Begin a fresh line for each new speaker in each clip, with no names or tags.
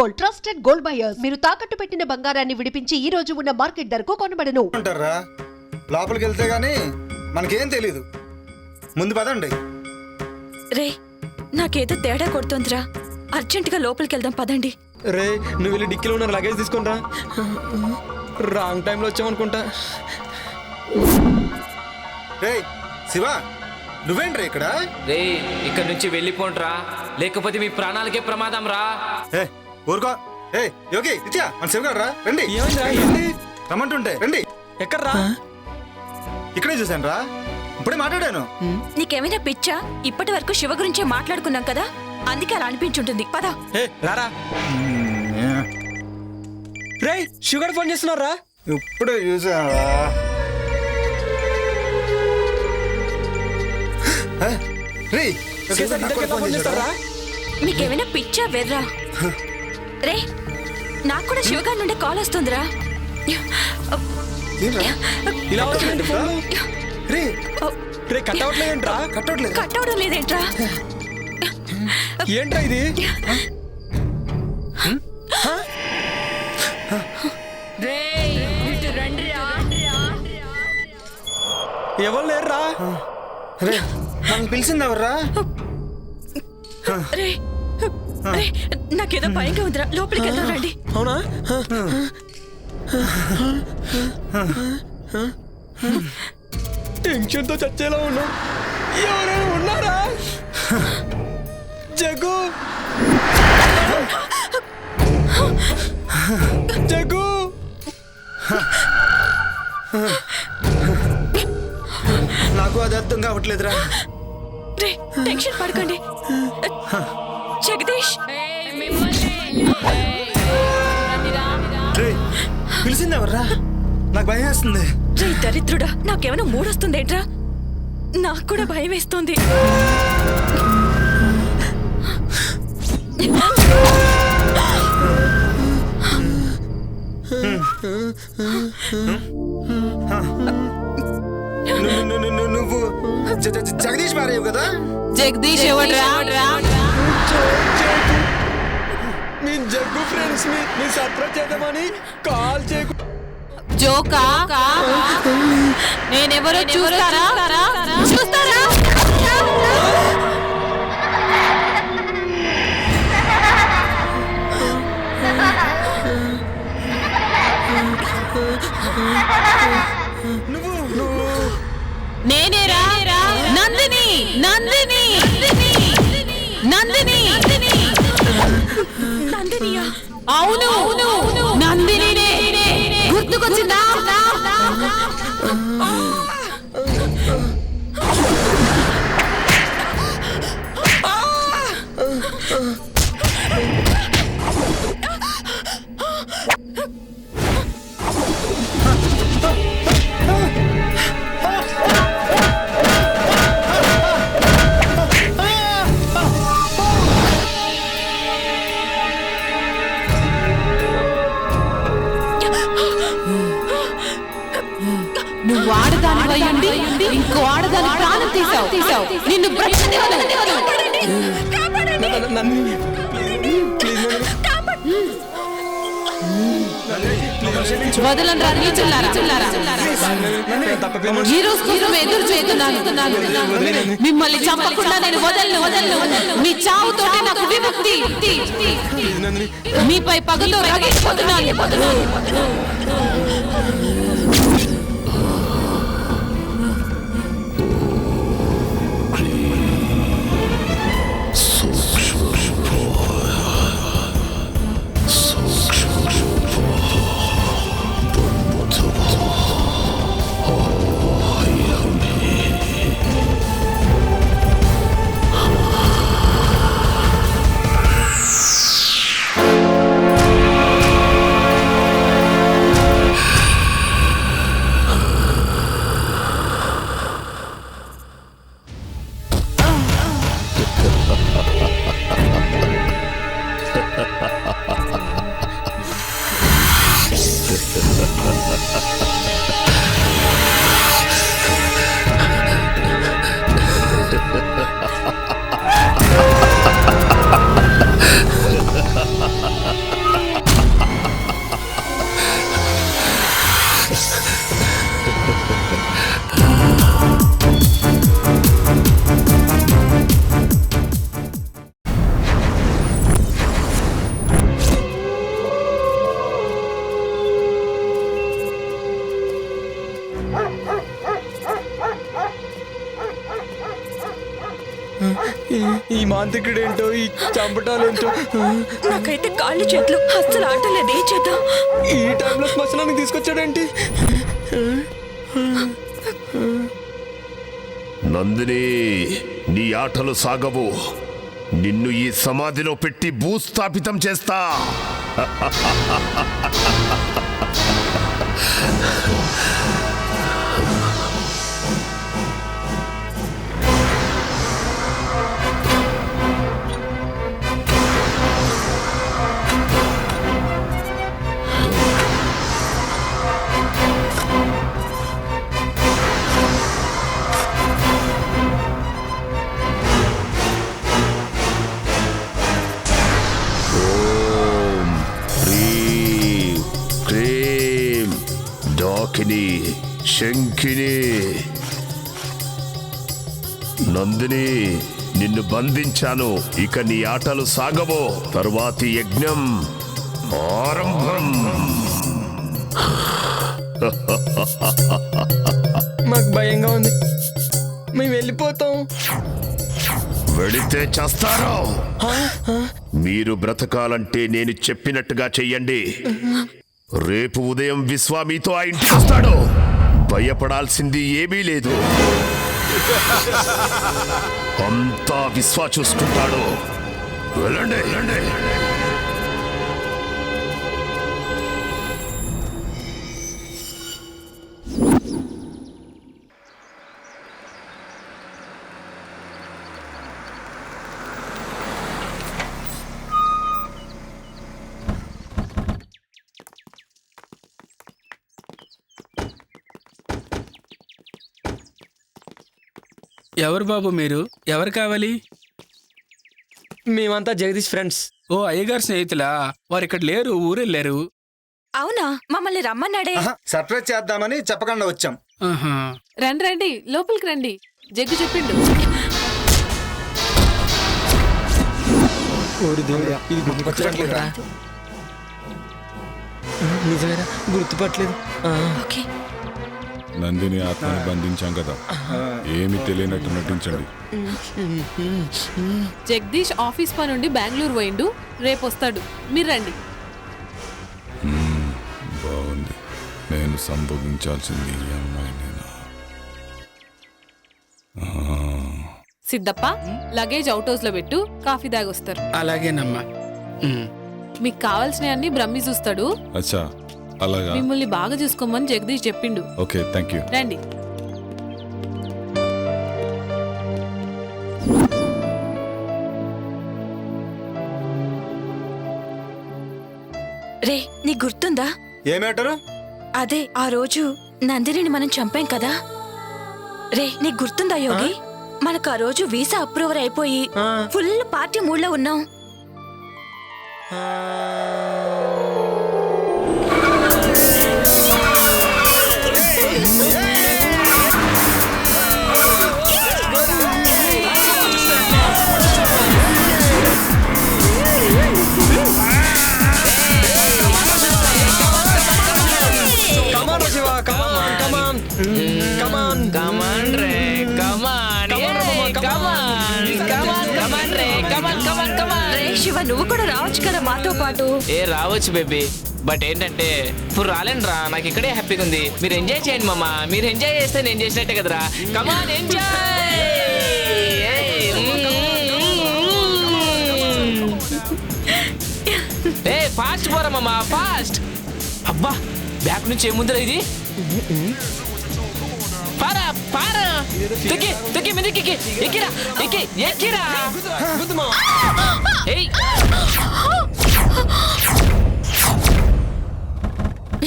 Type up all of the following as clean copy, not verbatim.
Gold, trusted gold buyers. మీరు తాకట్టు పెట్టిన బంగారాన్ని విడిపించి ఈ రోజు ఉన్న మార్కెట్ ధరకు కొనబడను.
అంటారా లోపలికి వెళ్తే గానీ మనకేం తెలీదు. ముందు పదండి.
రే నాకేదో తేడా కొడుతోందిరా, అర్జెంటుగా లోపలికి వెళ్దాం పదండి.
రే నువ్వు వెళ్ళి డిక్కీలో ఉన్న లగేజ్ తీసుకుంటా. రాంగ్ టైంలో వచ్చామనుకుంటా.
రే శివ, నువ్వేంట్రా ఇక్కడ?
రే ఇక్కడ నుంచి వెళ్ళిపోండ్రా, లేకపోతే మీ ప్రాణాలకే ప్రమాదం రా.
ఏ ఊరుకో. ఏ యోగి నిత్య మన శివగాడు రా, రండి.
ఏమైందిరా? ఏంటి?
రమ్మంటుంటే రండి.
ఎక్కడ్రా?
ఇక్కడే చూశాను రా, ఇప్పుడే మాట్లాడాను.
నీకేమైనా పిచ్చా? ఇప్పటి వరకు శివ గురించే మాట్లాడుకున్నాం కదా, అందుకే అలా అనిపించుంటుంది. పద.
ఏ రారా. రే షుగర్ ఫోన్ చేస్తున్నారా?
ఇప్పుడే చూసావా? రే
ఫోన్ చేస్తారా?
నీకేమైనా పిచ్చా వెర్రా? రే నాకు కూడా శివగారి నుండి కాల్ వస్తుందిరా.
ఇలా వచ్చింది ఫోన్.
రే
రే కట్ అవట్లేదేంట్రా?
కట్ అవడం లేదేంట్రా?
ఏంట్రా ఇది? ఎవరు లేరురా?
రే నన్ను పిలిచింది ఎవర్రా?
రే రే నాకేదో భయంగా ఉందిరా, లోపలికి వెళ్దాం రండి.
అవునా? టెన్షన్తో చచ్చేలా ఉన్నా. ఎవరైనా ఉన్నారా? జగ్గు జగ్గు.
నాకు అది అర్థం కావట్లేదురా.
రే టెన్షన్ పడకండి. జగదీష్
రే పిలిచింది ఎవర్రా? నాకు భయం వేస్తుంది.
రే దరిద్రుడా, నాకేమైనా మూడొస్తుందేంట్రా? నాకు కూడా భయం వేస్తుంది.
నువ్వు జగదీష్ మారేవు కదా?
జగదీష్ ఎవడ్రా?
మీ జగ్గు ఫ్రెండ్స్ మీ సర్ప్రైజ్ చేద్దామని కాల్ చేయకు.
జోకా? నేనెవరో చూస్తారా? చూస్తారా? నేనేరా నందిని. నందిని నందిని
నందినియా?
అవును నందినినే. గుర్తుకొచ్చిందా? నువ్వు ఆడదాని అయ్యుండి ఇంకో ఆడదాని ప్రాణం తీసావు. నిన్ను వదలను రా చిల్లారా. ఈ రోజు కోసం ఎదురు చేస్తున్నాను. మిమ్మల్ని చంపకుండా నేను వదలను. మీ చావుతోటి నాకు విముక్తి. మీపై పగతో రగిలిపోతున్నాను.
ఈ మాంత్రికుడు ఏంటో ఈ చంపటాలేంటో.
నాకైతే కాళ్ళు చేతులు అస్సలు ఆటలేదు. ఏం చేద్దాం?
ఈ టైంలో శ్మశానానికి తీసుకొచ్చాడేంటి?
నందిని, నీ ఆటలు సాగవు. నిన్ను ఈ సమాధిలో పెట్టి భూస్థాపితం చేస్తా. డాకిని, శంఖిని, నందిని, నిన్ను బంధించాను. ఇక నీ ఆటలు సాగవో. తరువాతి యజ్ఞం ఆరంభం.
మాకు భయంగా ఉంది, మేము వెళ్ళిపోతాం.
వెళితే చేస్తారో. మీరు బ్రతకాలంటే నేను చెప్పినట్టుగా చెయ్యండి. రేపు ఉదయం విశ్వ మీతో ఆ ఇంటికి వస్తాడు. భయపడాల్సింది ఏమీ లేదు. అంతా విశ్వ చూసుకుంటాడు. వెళ్ళండి, వెళ్ళండి.
ఎవరు బాబు మీరు? ఎవరు కావాలి?
మేమంతా జగదీష్ ఫ్రెండ్స్.
ఓ అయ్యగారు స్నేహితులా? వారు ఇక్కడ లేరు, ఊరెళ్ళారు.
అవునా? మమ్మల్ని రమ్మన్నాడే.
సర్ప్రైజ్ చేద్దామని చెప్పకుండా వచ్చాం.
ఆహా.
రండి రండి, లోపలికి రండి. జగ్గు చెప్పిండు.
ఓరి దేవుడా, ఇది గుర్తుపట్టలేదురా. నిజమేరా, గుర్తుపట్టలేదు.
ఓకే.
నందిని ఆత్మని బంధించాం కదా, ఏమి తెలియనట్టు నటించండి.
జగదీష్ ఆఫీస్ పని నుండి బెంగళూరు పోయిండు, రేపు వస్తాడు. మీరు రండి.
బాగుంది. నేను సంభోగించాల్సింది ఈ అమ్మాయినేనా?
సిద్ధప్ప, లగేజ్ అవుట్ హౌస్ లో పెట్టు, కాఫీ దాగొస్తారు.
అలాగేనమ్మా.
మీకు కావాల్సినవి అన్ని బ్రహ్మి చూస్తాడు.
అచ్చా, అలాగా.
మిమ్మల్ని బాగా చూసుకోమని జగదీష్ చెప్పిండు.
Okay, thank you.
రండి.
రే, నీకు గుర్తుందా?
ఏమేటారు?
అదే ఆ రోజు నందినిని మనం చంపాం కదా. రే, నీకు గుర్తుందా యోగి? మనకు ఆ రోజు వీసా అప్రూవర్ అయిపోయి ఫుల్ పార్టీ మూడ్ లో ఉన్నాం. శివ, నువ్వు కూడా రావచ్చు కదా మాతో పాటు.
రావచ్చు బేబీ, బట్ ఏంటంటే ఇప్పుడు రాలేను రా. నాకు ఇక్కడే హ్యాపీగా ఉంది. మీరు ఎంజాయ్ చేయండి మామ. మీరు ఎంజాయ్ చేస్తే నేను చేసినట్టే కదరా. కమాన్, ఎంజాయ్. ఫాస్ట్ పోరా మామ, ఫాస్ట్. అబ్బా, బ్యాక్ నుంచి ఏముందిరా ఇది? పారా పారా, తొక్కి తొక్కి మీదకి ఎక్కిరా, ఎక్కి ఎక్కిరా.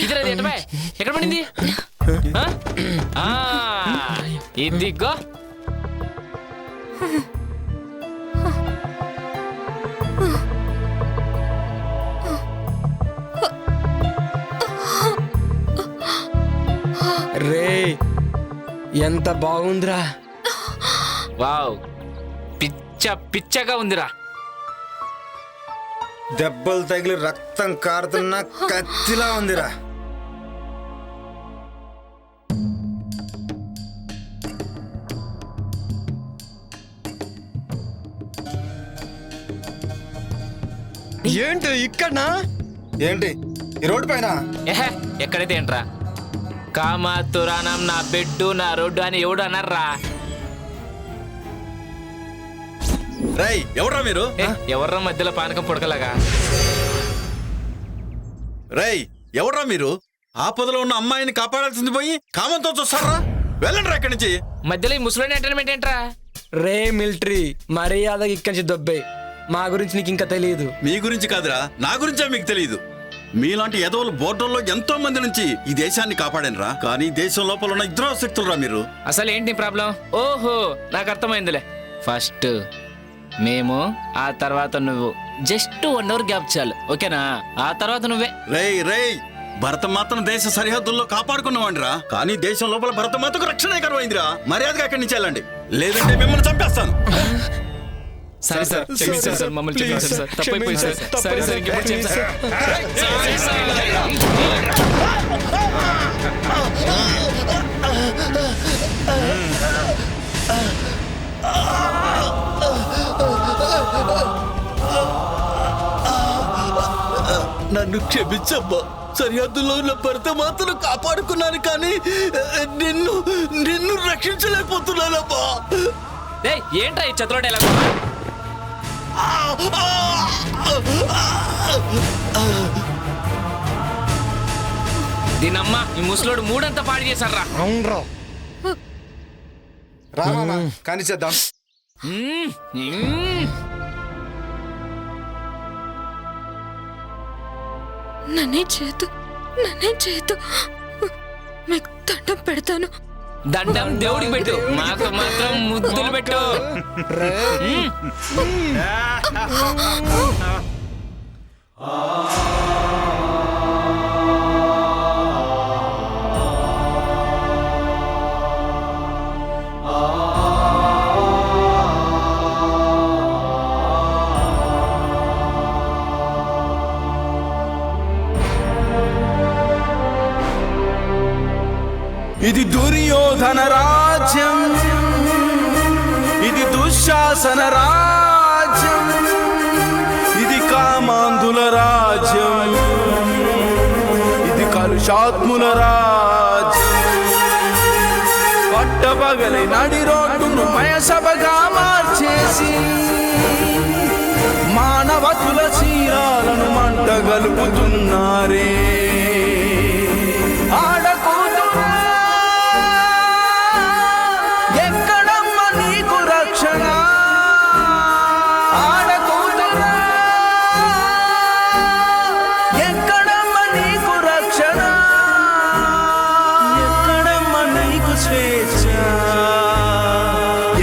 ఇదిరా, ఎక్కడ పడింది? ఇదిగో.
రే, ఎంత బాగుందిరా.
వావ్, పిచ్చ పిచ్చగా ఉందిరా.
దెబ్బలు తగిలి రక్తం కారుతున్న కత్తిలా ఉందిరా.
ఏంటి ఇక్కడనా?
ఏంటి ఈ రోడ్డు పైన?
ఏహే ఎక్కడైతే ఏంట్రా, కామాతురానం నా బెడ్డు నా రోడ్డు అని ఎవడు అన్నారా?
రేయ్ ఎవరా మీరు?
ఎవర్రా మధ్యలో పానకం పుడకలాగా?
రేయ్ ఎవరా మీరు? ఆపదలో ఉన్న అమ్మాయిని కాపాడాల్సింది పోయి కామంతో చూస్తారా? వెళ్ళండి రా ఇక్కడి నుంచి.
మధ్యలో ఈ ముసలోని ఎంటర్టైన్మెంట్ ఏంట్రా?
రే మిలిటరీ మర్యాద ఇక్కడి నుంచి దొబ్బే. మా గురించి నీకు ఇంకా తెలియదు.
మీ గురించి కాదురా, నా గురించే మీకు తెలియదు. మీలాంటి ఎదవలు బోర్డర్లో ఎంతో మంది నుంచి ఈ దేశాన్ని కాపాడనురా. కానీ దేశం లోపల ఉన్న ఇద్దరు శక్తులురా మీరు.
అసలు ఏంటి ప్రాబ్లం? ఓహో నాకు అర్థమైందిలే. ఫస్ట్ మేము, ఆ తర్వాత నువ్వు. జస్ట్ 1 అవర్ గ్యాప్ చాలు, ఓకేనా? ఆ తర్వాత నువ్వే.
రేయ్ రేయ్ భరతమాతను దేశ సరిహద్దుల్లో కాపాడుకున్నవాడిరా. కానీ దేశం లోపల భరతమాతకు రక్షణ కరువైందిరా. మర్యాదగా అక్కడి నుంచి వెళ్ళండి, లేదంటే మిమ్మల్ని చంపేస్తాను.
సరే సార్ క్షమించండి సార్, మమ్మల్ని క్షమించండి సార్, తప్పైపోయింది సార్. సరే సార్ ఇంకెప్పుడు చేయండి సార్. Sorry sir.
నన్ను క్షమించమ్మా. సరిహద్దులో ఉన్న భరతమాతను కాపాడుకున్నాను కానీ నిన్ను నిన్ను రక్షించలేకపోతున్నానమ్మా.
ఏంట్రా ఈ చతురోడు ఎలా? దీనమ్మ ఈ ముసలోడు మూడంతా పాడు చేశారా?
అవునరా, రామా కానీ చేద్దాం.
నన్నే చేతు మీకు దండం పెడతాను.
దండం దేవుడికి పెట్టు, మాకు మాత్రం ముద్దులు పెట్టు.
ఇది దుర్యోధన రాజ్యం, ఇది దుశ్శాసన రాజ్యం, ఇది కామాంధుల రాజ్యం, ఇది కలుషాత్ముల రాజ్యం. పట్టపగలి నడి రోడ్డును మయసభగా మార్చేసి మానవతుల చీరాలను మంటగలుపుతున్నారే.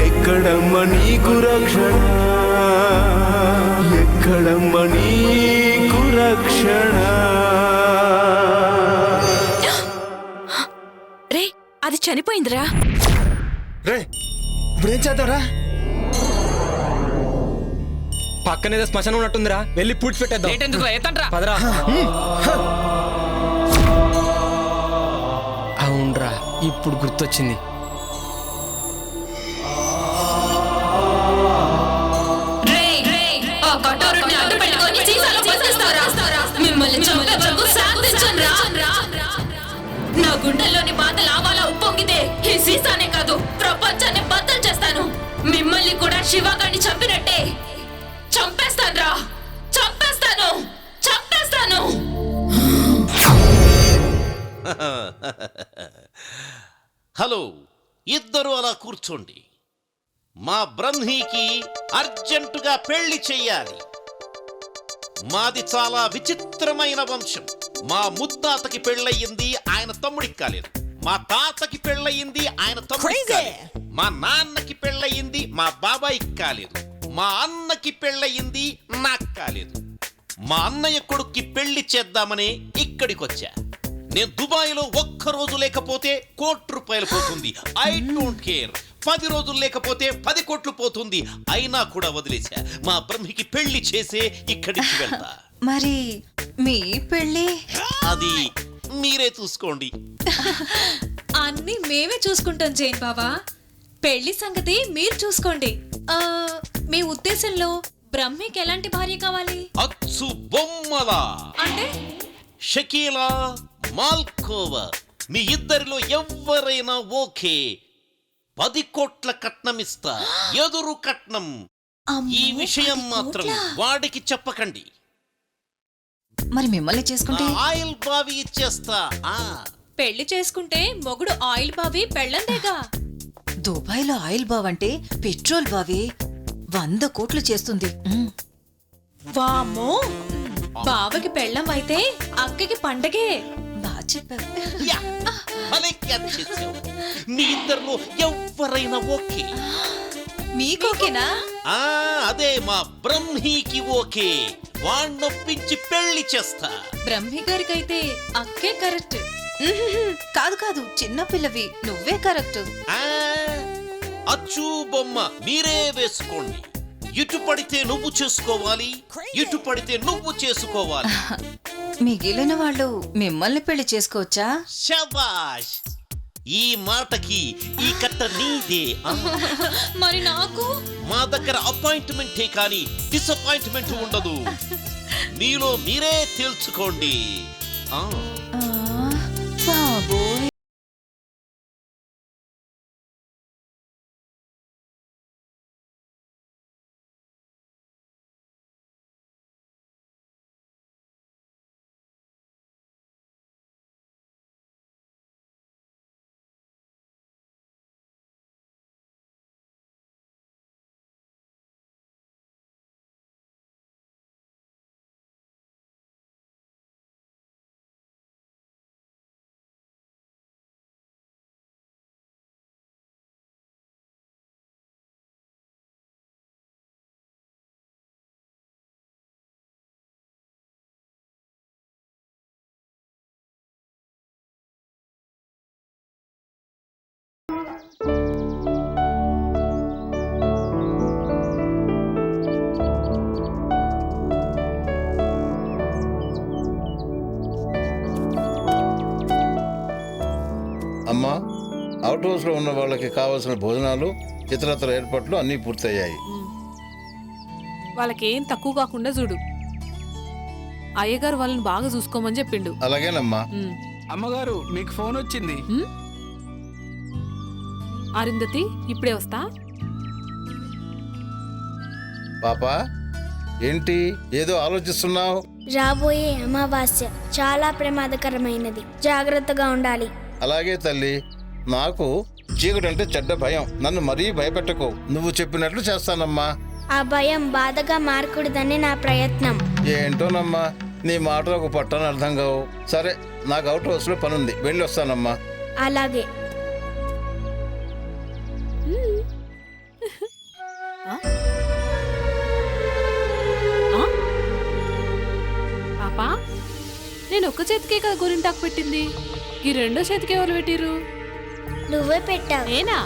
ఎక్కడమ్మ నీకు రక్షణ, ఎక్కడమ్మ నీకు రక్షణ?
రే అది చనిపోయిందిరా.
రే ఇప్పుడేం చేద్దాంరా?
పక్కనేదో శ్మశానం ఉన్నట్టుందిరా, వెళ్ళి పూడ్చి పెట్టేద్దాం. పదరా. అవునరా, ఇప్పుడు గుర్తొచ్చింది.
నా గుండెల్లోని బాధ లావాలా ఉప్పొంగితే ఈ సీసానే కాదు ప్రపంచాన్ని బద్దలు చేస్తాను. మిమ్మల్ని కూడా శివగాడిని చంపినట్టే చంపేస్తాను.
హలో, ఇద్దరు అలా కూర్చోండి. మా బ్రహ్మీకి అర్జెంటుగా పెళ్లి చెయ్యాలి. మాది చాలా విచిత్రమైన వంశం. మా ముత్తాతకి పెళ్ళయింది, ఆయన తమ్ముడికి కాలేదు. మా తాతకి పెళ్ళయింది, ఆయన తమ్ముడికి కాలేదు. మా నాన్నకి పెళ్ళయింది, మా బాబాయికి కాలేదు. మా అన్నకి పెళ్ళయింది, నాకు కాలేదు. మా అన్నయ్య కొడుక్కి పెళ్లి చేద్దామని ఇక్కడికొచ్చా. నేను దుబాయ్లో ఒక్కరోజు లేకపోతే ₹1,00,00,000 పోతుంది. I don't care. 10 రోజులు లేకపోతే 10 కోట్లు పోతుంది. అయినా కూడా వదిలేశా. మా బ్రహ్మికి పెళ్లి చేసే ఇక్కడికి వెళ్తా.
మరి మీ పెళ్లి
అది మీరే చూసుకోండి.
అన్ని మేమే చూసుకుంటాం జైన్ బాబా. పెళ్లి సంగతి మీరు చూసుకోండి. మీ ఉద్దేశంలో బ్రహ్మికి ఎలాంటి భార్య కావాలి?
అచ్చు బొమ్మలా
అంటే
షకీలా, మాల్కోవా మీ ఇద్దరిలో ఎవరైనా ఓకే, 10 కోట్ల కట్నమిస్తా. ఎదురు కట్నం. ఈ విషయం మాత్రం వాడికి చెప్పకండి.
మరి మిమ్మల్ని చేసుకుంటే?
ఆయిల్ బావి ఇచ్చేస్తా.
పెళ్లి చేసుకుంటే మొగుడు ఆయిల్ బావి పెళ్ళందేగా.
దుబాయ్లో ఆయిల్ బావ్ అంటే పెట్రోల్ బావి 100 కోట్లు చేస్తుంది.
వామ్మో, బావకి పెళ్ళం అయితే అక్కకి పండగే.
బాగా చెప్పావు.
మీ ఇద్దరిలో ఎవరైనా ఓకే.
మీకోకేనా?
అదే మా బ్రహ్మికి ఓకే. వాణ్ణొప్పించి పెళ్లి చేస్తా.
బ్రహ్మి గారికైతే అక్కే కరెక్ట్.
కాదు కాదు, చిన్న పిల్లవి, నువ్వే కరెక్ట్.
అచ్చు బొమ్మ మీరే వేసుకోండి. ఇటు పడితే నువ్వు చేసుకోవాలి, ఇటు పడితే నువ్వు చేసుకోవాలి.
మిగిలిన వాళ్ళు మిమ్మల్ని పెళ్లి చేసుకోవచ్చా?
శబాష్, ఈ మాటకి ఈ కట్ట నీదే.
మరి నాకు?
మా దగ్గర అపాయింట్మెంటే కానీ డిసప్పాయింట్మెంట్ ఉండదు. మీలో మీరే తేల్చుకోండి.
బాబోయ్.
అమ్మా, అవుట్ హౌస్ లో ఉన్న వాళ్ళకి కావాల్సిన భోజనాలు, ఇతరత్ర ఏర్పాట్లు అన్నీ పూర్తయ్యాయి.
వాళ్ళకేం తక్కువ కాకుండా చూడు. అయ్యగారు వాళ్ళని బాగా చూసుకోమని చెప్పిండు.
అలాగేనమ్మా.
అమ్మగారు, మీకు ఫోన్ వచ్చింది.
అరుంధతి, ఇప్పుడే వస్తా.
పాపా, ఏంటి ఏదో ఆలోచిస్తున్నావు?
రాబోయే అమావాస్య చాలా ప్రమాదకరమైనది, జాగ్రత్తగా ఉండాలి.
అలాగే తల్లి, నాకు చీకటంటే చెడ్డ భయం. నన్ను మరీ భయపెట్టకు. నువ్వు చెప్పినట్లు చేస్తానమ్మా.
ఆ భయం బాధగా మారకూడదని నా ప్రయత్నం.
ఏంటోనమ్మా, నీ మాటలు ఒక పట్టని అర్థం కావు. సరే, నాకు అవుట్ హౌస్ లో పనుంది, వెళ్ళి వస్తానమ్మా.
అలాగే.
పాపా, నేను ఒక్క చేతికే కదా గోరింటాకు పెట్టింది, ఈ రెండో చేతికి ఎవరు పెట్టిరు?
నువ్వే పెట్టావు.
నేనా?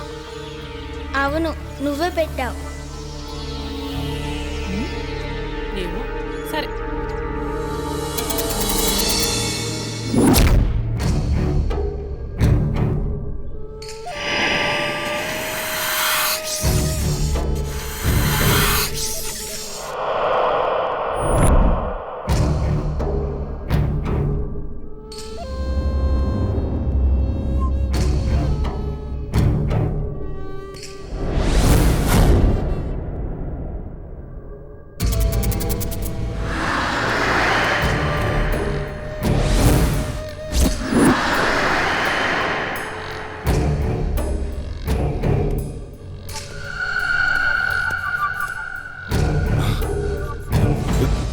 అవును, నువ్వే పెట్టావు.
ఏమో, సరే.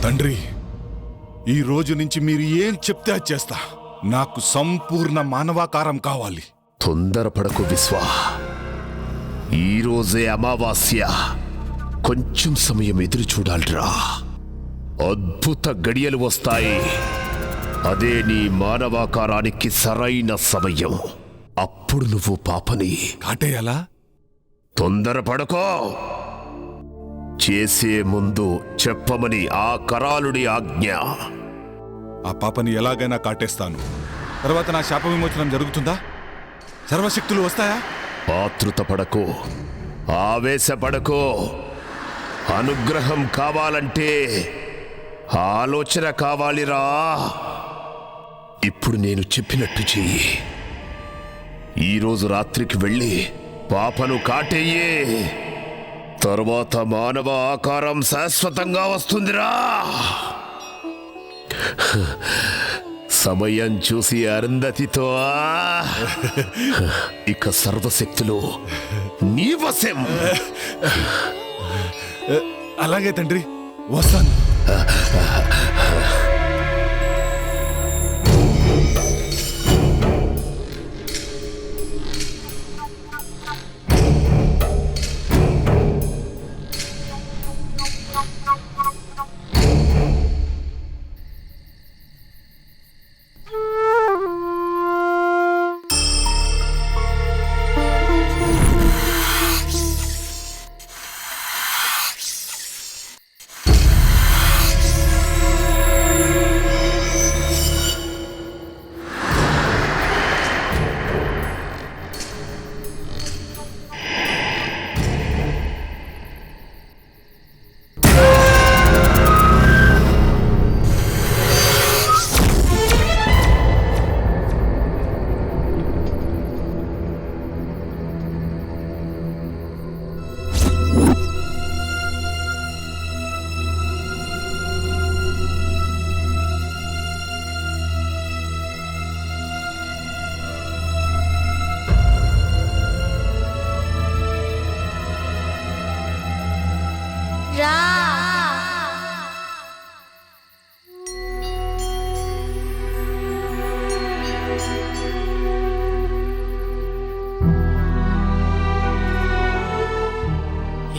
తండ్రి, ఈ రోజు నుంచి మీరు ఏం చెప్తే అది చేస్తా. నాకు సంపూర్ణ మానవాకారం కావాలి.
తొందరపడకు విశ్వా, ఈరోజే అమావాస్య. కొంచెం సమయం ఎదురు చూడాలిరా. అద్భుత గడియలు వస్తాయి. అదే నీ మానవాకారానికి సరైన సమయం. అప్పుడు నువ్వు పాపని
కాటేయాలా?
తొందరపడకో. చేసే ముందు చెప్పమని ఆ కరాలుడి ఆజ్ఞ.
ఆ పాపని ఎలాగైనా కాటేస్తాను. తర్వాత నా శాప విమోచనం జరుగుతుందా? సర్వశక్తులు వస్తాయా?
ఆతృత పడకో, ఆవేశపడకో. అనుగ్రహం కావాలంటే ఆలోచన కావాలిరా. ఇప్పుడు నేను చెప్పినట్టు చెయ్యి. ఈరోజు రాత్రికి వెళ్ళి పాపను కాటేయే. తరువాత మానవ ఆకారం శాశ్వతంగా వస్తుందిరా. సమయం చూసి అరుంధతితో ఇక సర్వశక్తులు నీ వశం.
అలాగే తండ్రి, వస్తాను.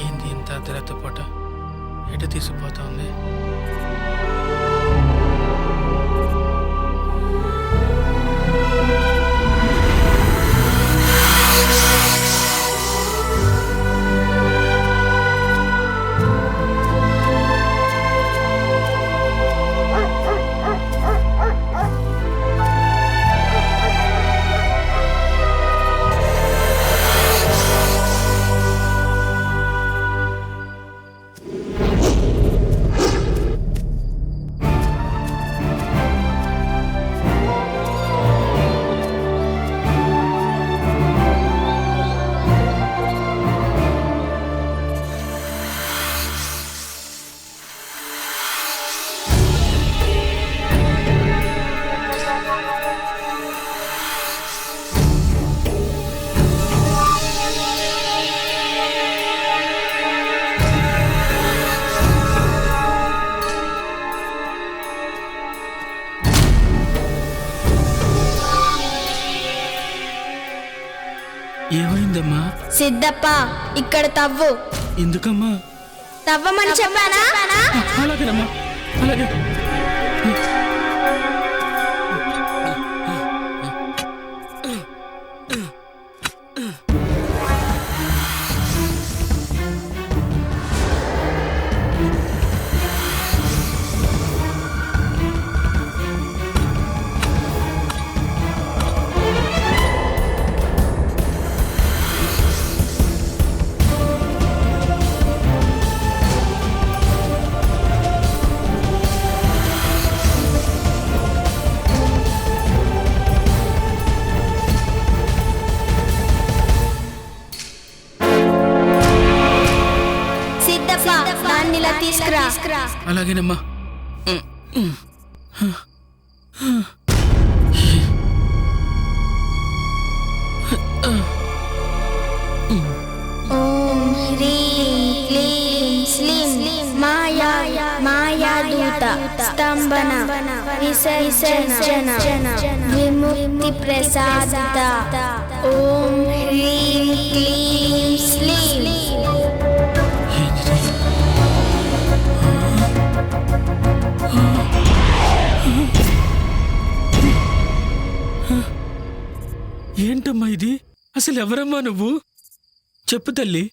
ఏంది ఇంత అర్ధరాత్రి పూట ఎటు తీసుకుపోతుంది? ఏమైందమ్మా?
సిద్ధప్ప, ఇక్కడ తవ్వు.
ఎందుకమ్మా?
తవ్వమని చెప్పానా?
అలాగేనమ్మా, అలాగే.
తీసుకురా.
అలాగేనమ్మా.
ఓం హ్రీం క్లీం స్లీం మాయాదూత స్తంభన విసర్జన విముక్తి ప్రసాద. ఓం హ్రీం క్లీం స్లీం.
ఏంటమ్మా ఇది? అసలు ఎవరమ్మా నువ్వు? చెప్పు తల్లి.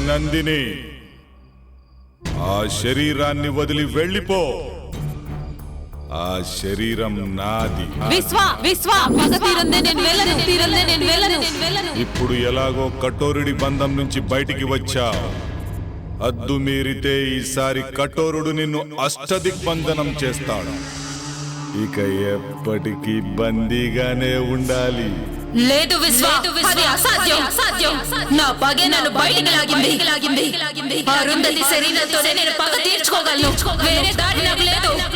నందిని, ఆ శరీరాన్ని వదిలి వెళ్ళిపో. ఆ శరీరం నాది. ఇప్పుడు ఎలాగో కఠోరుడి బంధం నుంచి బయటికి వచ్చా. హద్దు మీరితే ఈసారి కఠోరుడు నిన్ను అష్టదిగ్బంధనం చేస్తాడు. ఇక ఎప్పటికీ బందీగానే ఉండాలి.
లేదు విశ్వ, అది అసాధ్యం. నా పగే నన్ను బయటికి లాగింది. అరుంధతి శరీరంతోనే నేను పగ తీర్చుకోగలను. వేరే దారి నాకు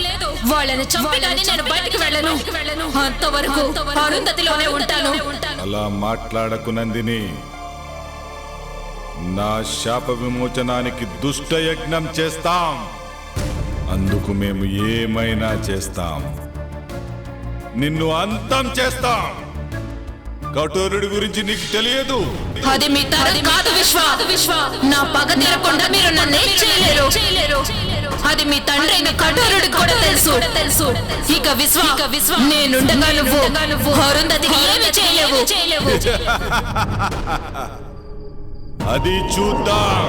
లేదు. వాళ్ళని చంపి కానీ నేను బయటికి వెళ్ళను. అంతవరకు అరుంధతిలోనే ఉంటాను.
అలా మాట్లాడకు నందిని. నా శాప విమోచనానికి దుష్ట యజ్ఞం చేస్తాం. అందుకు మేము ఏమైనా చేస్తాం. నిన్ను అంతం చేస్తాం. కఠోరుడి గురించి నీకు తెలియదు.
అది మీ తరం కాదు విశ్వ. నా పగ తీరకుండా మీరు నన్ను ఏం చేయలేరు. అది మీ తండ్రి అయిన కఠోరుడికి కూడా తెలుసు. ఇక విశ్వ, నేనుండగా నువ్వు అరుంధతికి ఏమి చేయలేవు.
అది చూద్దాం.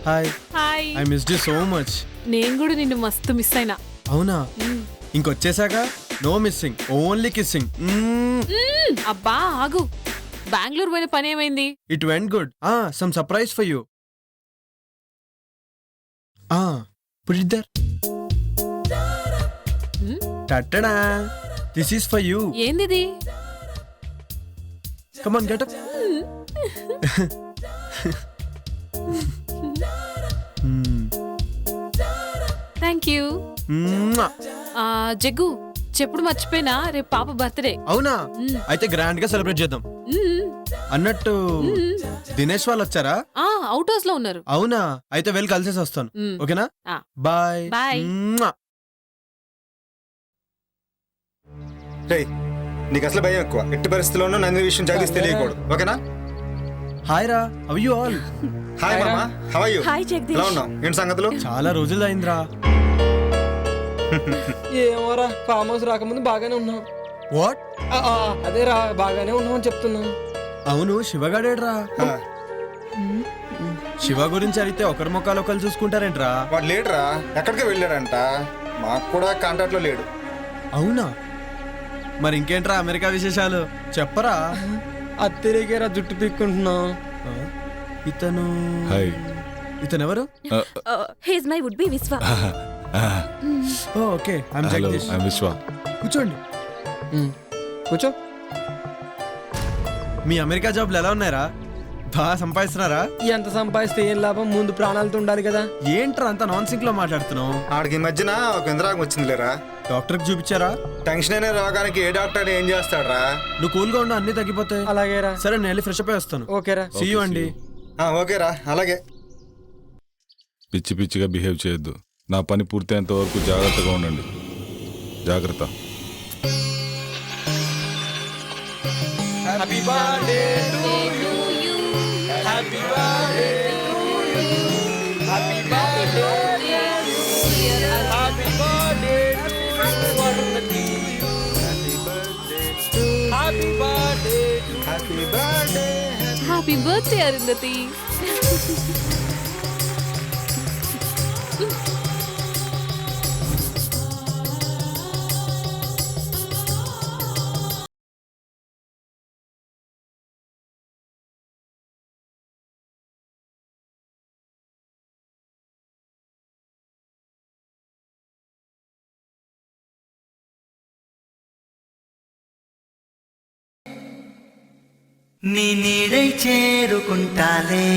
Hi.
I missed you so much.
నేను కూడా నిన్ను మస్తు మిస్ అయినా.
అవునా? ఇంకొచ్చేసాక నో మిస్సింగ్, ఓన్లీ కిస్సింగ్.
అబ్బా ఆగు. బెంగళూరు పోయిన పని ఏమైంది?
It went good. Some surprise for you. Put it there. టట్టడా, దిస్ ఈస్ ఫర్ యూ.
ఏందిది?
Come on, get up.
Thank you. Jaggu, చెప్పుడు మర్చిపోయినా, రేపు పాప బర్త్డే.
అవునా? అయితే గ్రాండ్ గా సెలబ్రేట్ చేద్దాం. అన్నట్టు దినేష్ వాళ్ళు వచ్చారా?
అవుట్ హౌస్ లో ఉన్నారు.
అవునా? అయితే వెళ్ళి కలిసేసి వస్తాను. ఓకేనా? బాయ్.
బాయ్.
నీకు అసలు భయం ఎక్కువ. ఎట్టి పరిస్థితుల్లోనూ నంది విషయం జగదీష్ తెలియకూడదు. ఓకేనా?
హాయ్ రా, హౌ యు ఆల్?
హాయ్ మామా, how are you?
Hi Jagadish.
ఎలా ఉన్నావు? ఏంటి సంగతులు?
చాలా రోజులు అయిందిరా.
ఏమోరా, ఫామ్ హౌస్ రాకముందు బాగానే ఉన్నాం.
వాట్?
అదేరా, బాగానే ఉన్నాం అని చెప్తున్నాం.
అవును, శివగాడేడ్రా? శివ గురించి అడిగితే ఒకరి ముఖాలు ఒకరు చూసుకుంటారేంట్రా?
వాడు లేడురా, ఎక్కడికి వెళ్ళాడంట. మాకు కూడా కాంటాక్ట్ లో లేడు.
అవునా? మరి ఇంకేంట్రా అమెరికా విశేషాలు చెప్పరా?
అత్తిరిగేరా, జుట్టు పీక్కుంటున్నాం.
ఇతను ఎవరు?
హీస్ మై వుడ్ బి విశ్వ.
Okay, I'm Jagadish.
విశ్వ.
కూర్చోండి.
కూర్చో.
మీ అమెరికా జాబ్లు ఎలా ఉన్నాయరా? బాగా సంపాదిస్తున్నారా?
ఎంత సంపాదిస్తే ఏం లాభం? ముందు ప్రాణాలతో ఉండాలి కదా.
ఏంట్రా అంత నాన్ సింక్ లో మాట్లాడుతున్నావు?
ఆడికి మధ్యన ఒక ఇంద్రాగం వచ్చింది లేరా.
డాక్టర్ కి చూపించారా?
టెన్షన్ అనే రోగానికి ఏ డాక్టర్ ఏం చేస్తాడరా?
నువ్వు కూల్ గా ఉండు, అన్ని తగ్గిపోతాయి.
అలాగేరా.
సరే, నేను వెళ్ళి ఫ్రెష్ అప్ అయి వస్తాను.
ఓకేరా.
సీ యూ అండి.
ఓకేరా, అలాగే.
పిచ్చి పిచ్చిగా బిహేవ్ చేయొద్దు. నా పని పూర్తయ్యేంత వరకు జాగ్రత్తగా ఉండండి. జాగ్రత్త.
Happy birthday to you. Happy birthday to you. Happy birthday happy birthday to Arundhati. Happy birthday happy birthday
happy birthday Arundhati.
నీ నీడై చేరుకుంటాలే